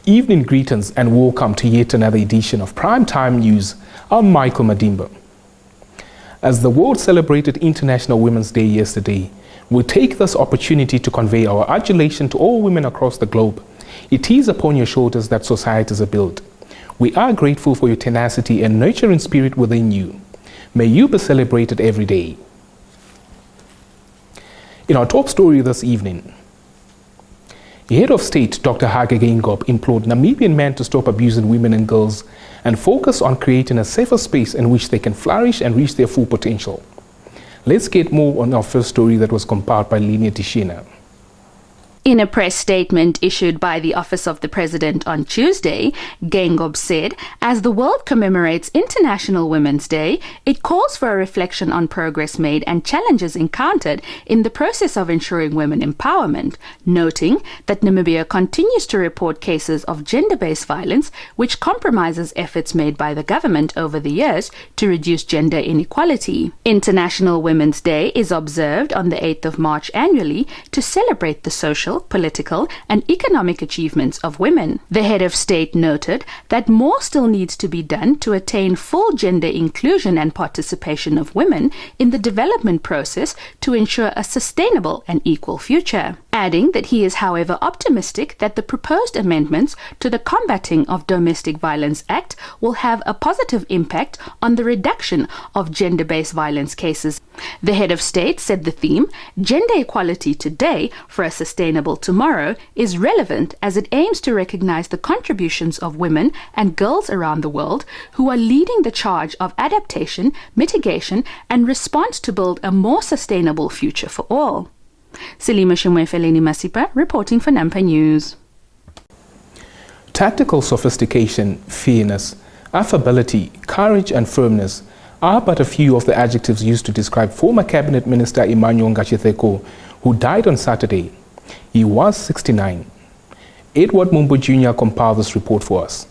Evening greetings and welcome to yet another edition of Primetime News. I'm Michael Madimba. As the world celebrated International Women's Day yesterday, we take this opportunity to convey our adulation to all women across the globe. It is upon your shoulders that societies are built. We are grateful for your tenacity and nurturing spirit within you. May you be celebrated every day. In our top story this evening, Head of State Dr. Hage Geingob implored Namibian men to stop abusing women and girls and focus on creating a safer space in which they can flourish and reach their full potential. Let's get more on our first story that was compiled by Linia Tishina. In a press statement issued by the Office of the President on Tuesday, Geingob said, as the world commemorates International Women's Day, it calls for a reflection on progress made and challenges encountered in the process of ensuring women empowerment, noting that Namibia continues to report cases of gender-based violence which compromises efforts made by the government over the years to reduce gender inequality. International Women's Day is observed on the 8th of March annually to celebrate the social, political, and economic achievements of women. The head of state noted that more still needs to be done to attain full gender inclusion and participation of women in the development process to ensure a sustainable and equal future, adding that he is, however, optimistic that the proposed amendments to the Combating of Domestic Violence Act will have a positive impact on the reduction of gender-based violence cases. The head of state said the theme, Gender Equality Today for a Sustainable Tomorrow, is relevant as it aims to recognize the contributions of women and girls around the world who are leading the charge of adaptation, mitigation, and response to build a more sustainable future for all. Selima Shimwefeleni Masipa reporting for Nampa News. Tactical sophistication, fairness, affability, courage and firmness are but a few of the adjectives used to describe former Cabinet Minister Emmanuel Ngachitheko, who died on Saturday. He was 69. Edward Mumbo Jr. compiled this report for us.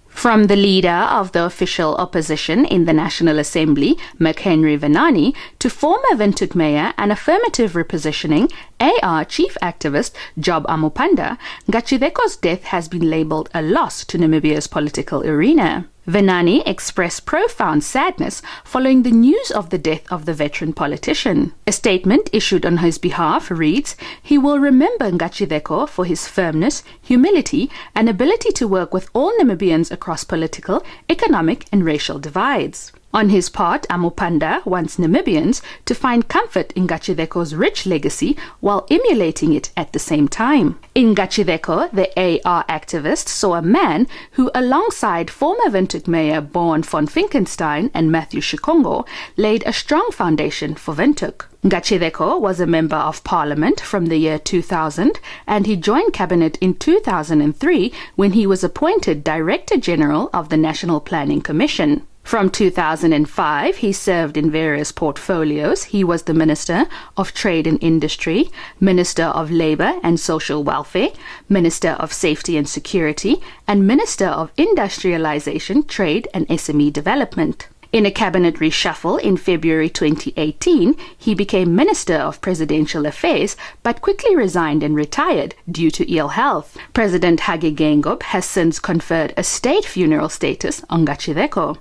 From the leader of the official opposition in the National Assembly, McHenry Venani, to former Windhoek Mayor and affirmative repositioning AR chief activist Job Amupanda, Ngachitheko's death has been labelled a loss to Namibia's political arena. Venani expressed profound sadness following the news of the death of the veteran politician. A statement issued on his behalf reads, he will remember Ngachitheko for his firmness, humility, and ability to work with all Namibians across political, economic, and racial divides. On his part, Amupanda wants Namibians to find comfort in Ngachitheko's rich legacy while emulating it at the same time. In Ngachitheko, the AR activist saw a man who, alongside former Windhoek Mayor Boan von Finkenstein and Matthew Shikongo, laid a strong foundation for Windhoek. Ngachitheko was a member of parliament from the year 2000 and he joined cabinet in 2003 when he was appointed Director General of the National Planning Commission. From 2005, he served in various portfolios. He was the Minister of Trade and Industry, Minister of Labour and Social Welfare, Minister of Safety and Security, and Minister of Industrialisation, Trade and SME Development. In a cabinet reshuffle in February 2018, he became Minister of Presidential Affairs but quickly resigned and retired due to ill health. President Hage Geingob has since conferred a state funeral status on Ngachitheko.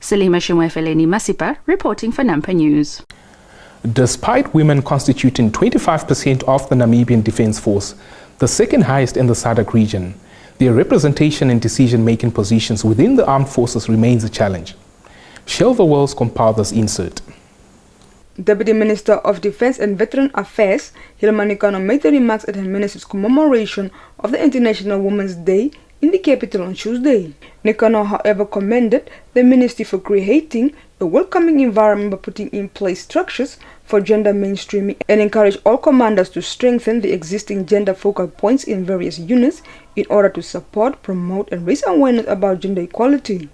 Selima Shimwefeleni Masipa reporting for Nampa News. Despite women constituting 25% of the Namibian Defence Force, the second highest in the SADC region, their representation in decision-making positions within the armed forces remains a challenge. Shelva Wells compiled this insert. Deputy Minister of Defence and Veteran Affairs, Hilma Nikano, made the remarks at her minister's commemoration of the International Women's Day in the capital on Tuesday. Nikano, however, commended the ministry for creating a welcoming environment by putting in place structures for gender mainstreaming and encouraged all commanders to strengthen the existing gender focal points in various units in order to support, promote, and raise awareness about gender equality.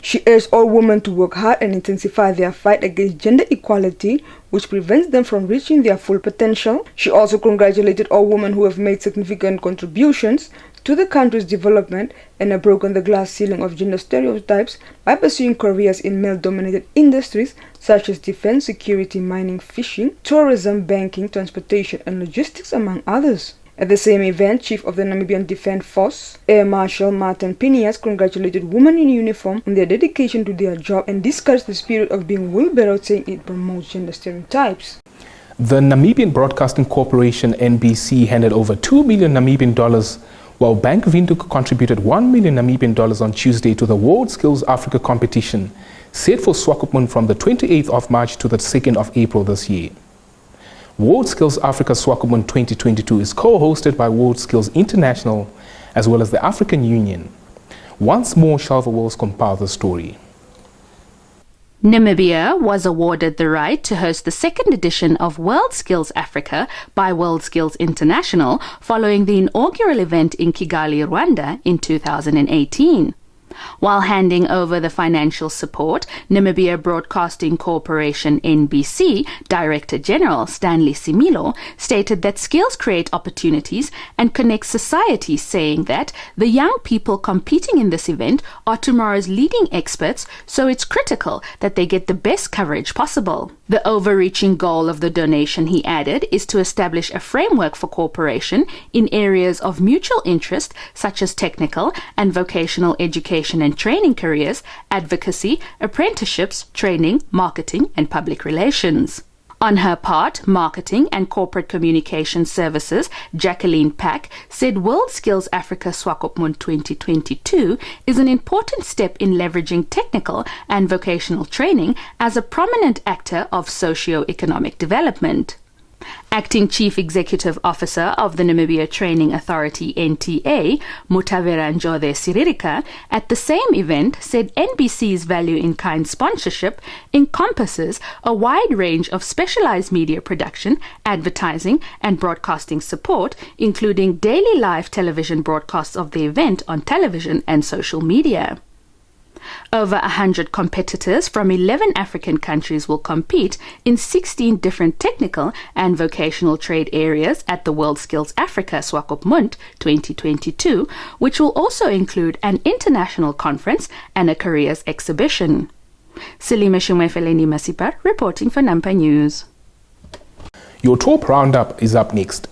She urged all women to work hard and intensify their fight against gender equality, which prevents them from reaching their full potential. She also congratulated all women who have made significant contributions to the country's development and have broken the glass ceiling of gender stereotypes by pursuing careers in male-dominated industries such as defense, security, mining, fishing, tourism, banking, transportation, and logistics, among others. At the same event, Chief of the Namibian Defence Force, Air Marshal Martin Phineas, congratulated women in uniform on their dedication to their job and discussed the spirit of being wheelbarrowed, saying it promotes gender stereotypes. The Namibian Broadcasting Corporation, NBC, handed over 2 million Namibian dollars, while Bank Windhoek contributed 1 million Namibian dollars on Tuesday to the World Skills Africa competition, set for Swakopmund from the 28th of March to the 2nd of April this year. World Skills Africa Swakopmund 2022 is co-hosted by World Skills International as well as the African Union. Once more, Shalva Wills compiled the story. Namibia was awarded the right to host the second edition of World Skills Africa by World Skills International following the inaugural event in Kigali, Rwanda in 2018. While handing over the financial support, Namibia Broadcasting Corporation NBC Director General Stanley Similo stated that skills create opportunities and connect society, saying that the young people competing in this event are tomorrow's leading experts, so it's critical that they get the best coverage possible. The overreaching goal of the donation, he added, is to establish a framework for cooperation in areas of mutual interest such as technical and vocational education and training careers, advocacy, apprenticeships, training, marketing, and public relations. On her part, Marketing and Corporate Communication Services, Jacqueline Pack, said World Skills Africa Swakopmund 2022 is an important step in leveraging technical and vocational training as a prominent actor of socio-economic development. Acting Chief Executive Officer of the Namibia Training Authority NTA, Mutavera Njode Siririka, at the same event said NBC's value-in-kind sponsorship encompasses a wide range of specialized media production, advertising and broadcasting support, including daily live television broadcasts of the event on television and social media. Over 100 competitors from 11 African countries will compete in 16 different technical and vocational trade areas at the World Skills Africa Swakopmund 2022, which will also include an international conference and a careers exhibition. Selima Shumwefeleni Masipar reporting for Nampa News. Your top roundup is up next.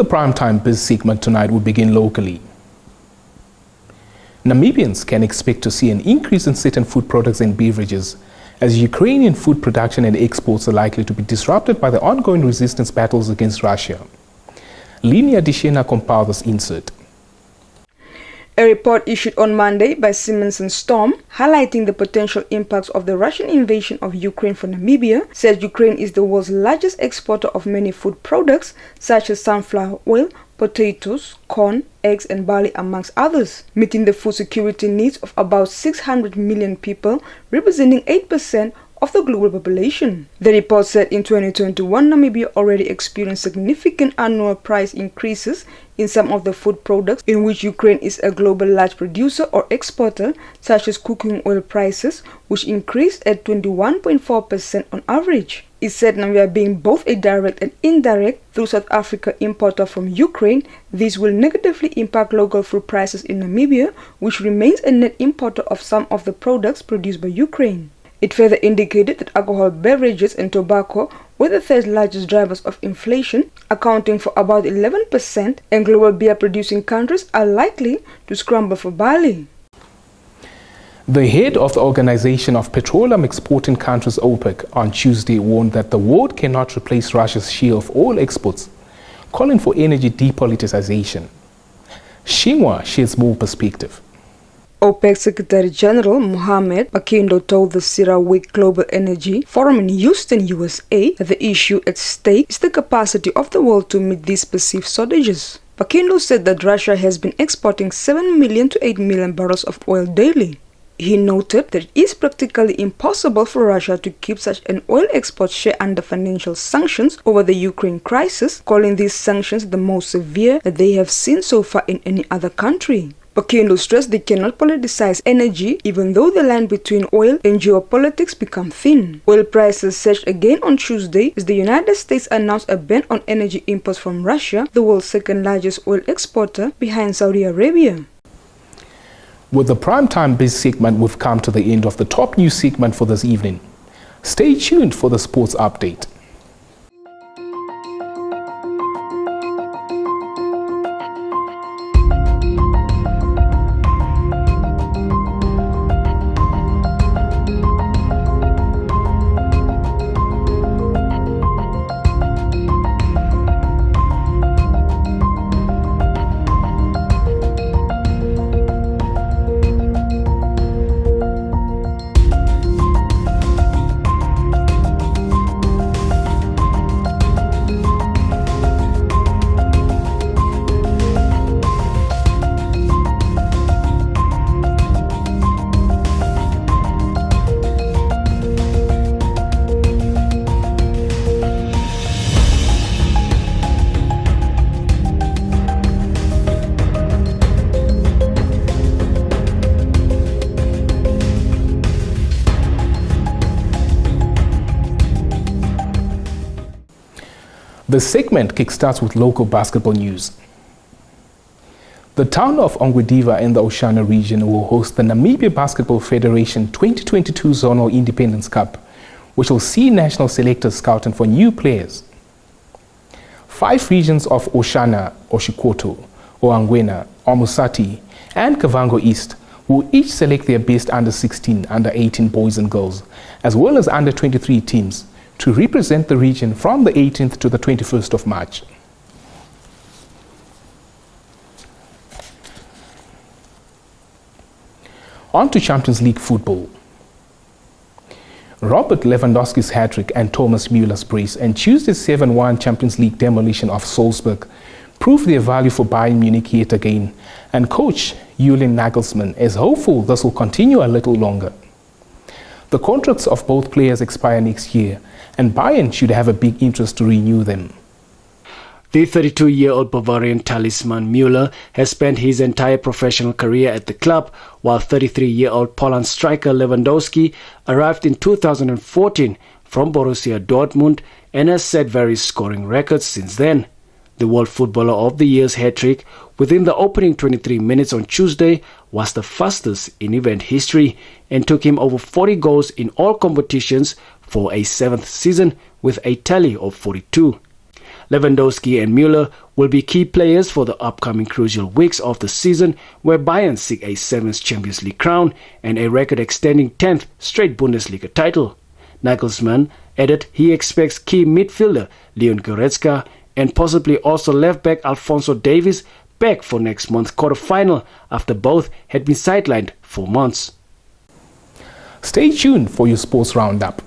primetime biz segment tonight, we begin locally. Namibians can expect to see an increase in certain food products and beverages as Ukrainian food production and exports are likely to be disrupted by the ongoing resistance battles against Russia. Linia Dishena compiled this insert. A report issued on Monday by Simmons & Storm, highlighting the potential impacts of the Russian invasion of Ukraine for Namibia, says Ukraine is the world's largest exporter of many food products such as sunflower oil, potatoes, corn, eggs and barley amongst others, meeting the food security needs of about 600 million people, representing 8% of the global population. The report said in 2021, Namibia already experienced significant annual price increases in some of the food products in which Ukraine is a global large producer or exporter, such as cooking oil prices, which increased at 21.4% on average. It said Namibia being both a direct and indirect through South Africa importer from Ukraine, this will negatively impact local food prices in Namibia, which remains a net importer of some of the products produced by Ukraine. It further indicated that alcohol beverages and tobacco were the third largest drivers of inflation, accounting for about 11%, and global beer-producing countries are likely to scramble for barley. The head of the Organization of Petroleum Exporting Countries, OPEC, on Tuesday warned that the world cannot replace Russia's share of oil exports, calling for energy depoliticization. Xinhua shares more perspective. OPEC Secretary General Mohammed Bakindo told the CERAWeek Global Energy Forum in Houston, USA, that the issue at stake is the capacity of the world to meet these perceived shortages. Bakindo said that Russia has been exporting 7 million to 8 million barrels of oil daily. He noted that it is practically impossible for Russia to keep such an oil export share under financial sanctions over the Ukraine crisis, calling these sanctions the most severe that they have seen so far in any other country. Bakindo stressed they cannot politicize energy even though the line between oil and geopolitics become thin. Oil prices surged again on Tuesday as the United States announced a ban on energy imports from Russia, the world's second largest oil exporter behind Saudi Arabia. With the primetime biz segment, we've come to the end of the top news segment for this evening. Stay tuned for the sports update. The segment kickstarts with local basketball news. The town of Ongwediva in the Oshana region will host the Namibia Basketball Federation 2022 Zonal Independence Cup, which will see national selectors scouting for new players. 5 regions of Oshana, Oshikoto, Oangwena, Omusati, and Kavango East will each select their best under-16, under-18 boys and girls, as well as under-23 teams, to represent the region from the 18th to the 21st of March. On to Champions League football. Robert Lewandowski's hat-trick and Thomas Müller's brace and Tuesday's 7-1 Champions League demolition of Salzburg proved their value for Bayern Munich yet again, and coach Julian Nagelsmann is hopeful this will continue a little longer. The contracts of both players expire next year, and Bayern should have a big interest to renew them. The 32-year-old Bavarian talisman Müller has spent his entire professional career at the club, while 33-year-old Poland striker Lewandowski arrived in 2014 from Borussia Dortmund and has set various scoring records since then. The World Footballer of the Year's hat-trick within the opening 23 minutes on Tuesday was the fastest in event history and took him over 40 goals in all competitions for a 7th season with a tally of 42. Lewandowski and Müller will be key players for the upcoming crucial weeks of the season, where Bayern seek a 7th Champions League crown and a record-extending 10th straight Bundesliga title. Nagelsmann added he expects key midfielder Leon Goretzka and possibly also left-back Alphonso Davies back for next month's quarter-final after both had been sidelined for months. Stay tuned for your sports roundup.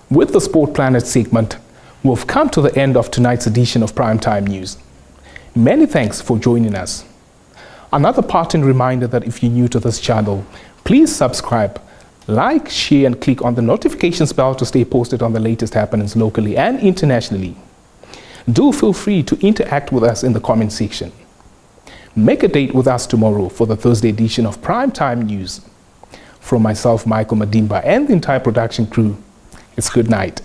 With the Sport Planet segment, we've come to the end of tonight's edition of Primetime News. Many thanks for joining us. Another parting reminder that if you're new to this channel, please subscribe, like, share, and click on the notifications bell to stay posted on the latest happenings locally and internationally. Do feel free to interact with us in the comment section. Make a date with us tomorrow for the Thursday edition of Primetime News. From myself, Michael Madimba, and the entire production crew, it's good night.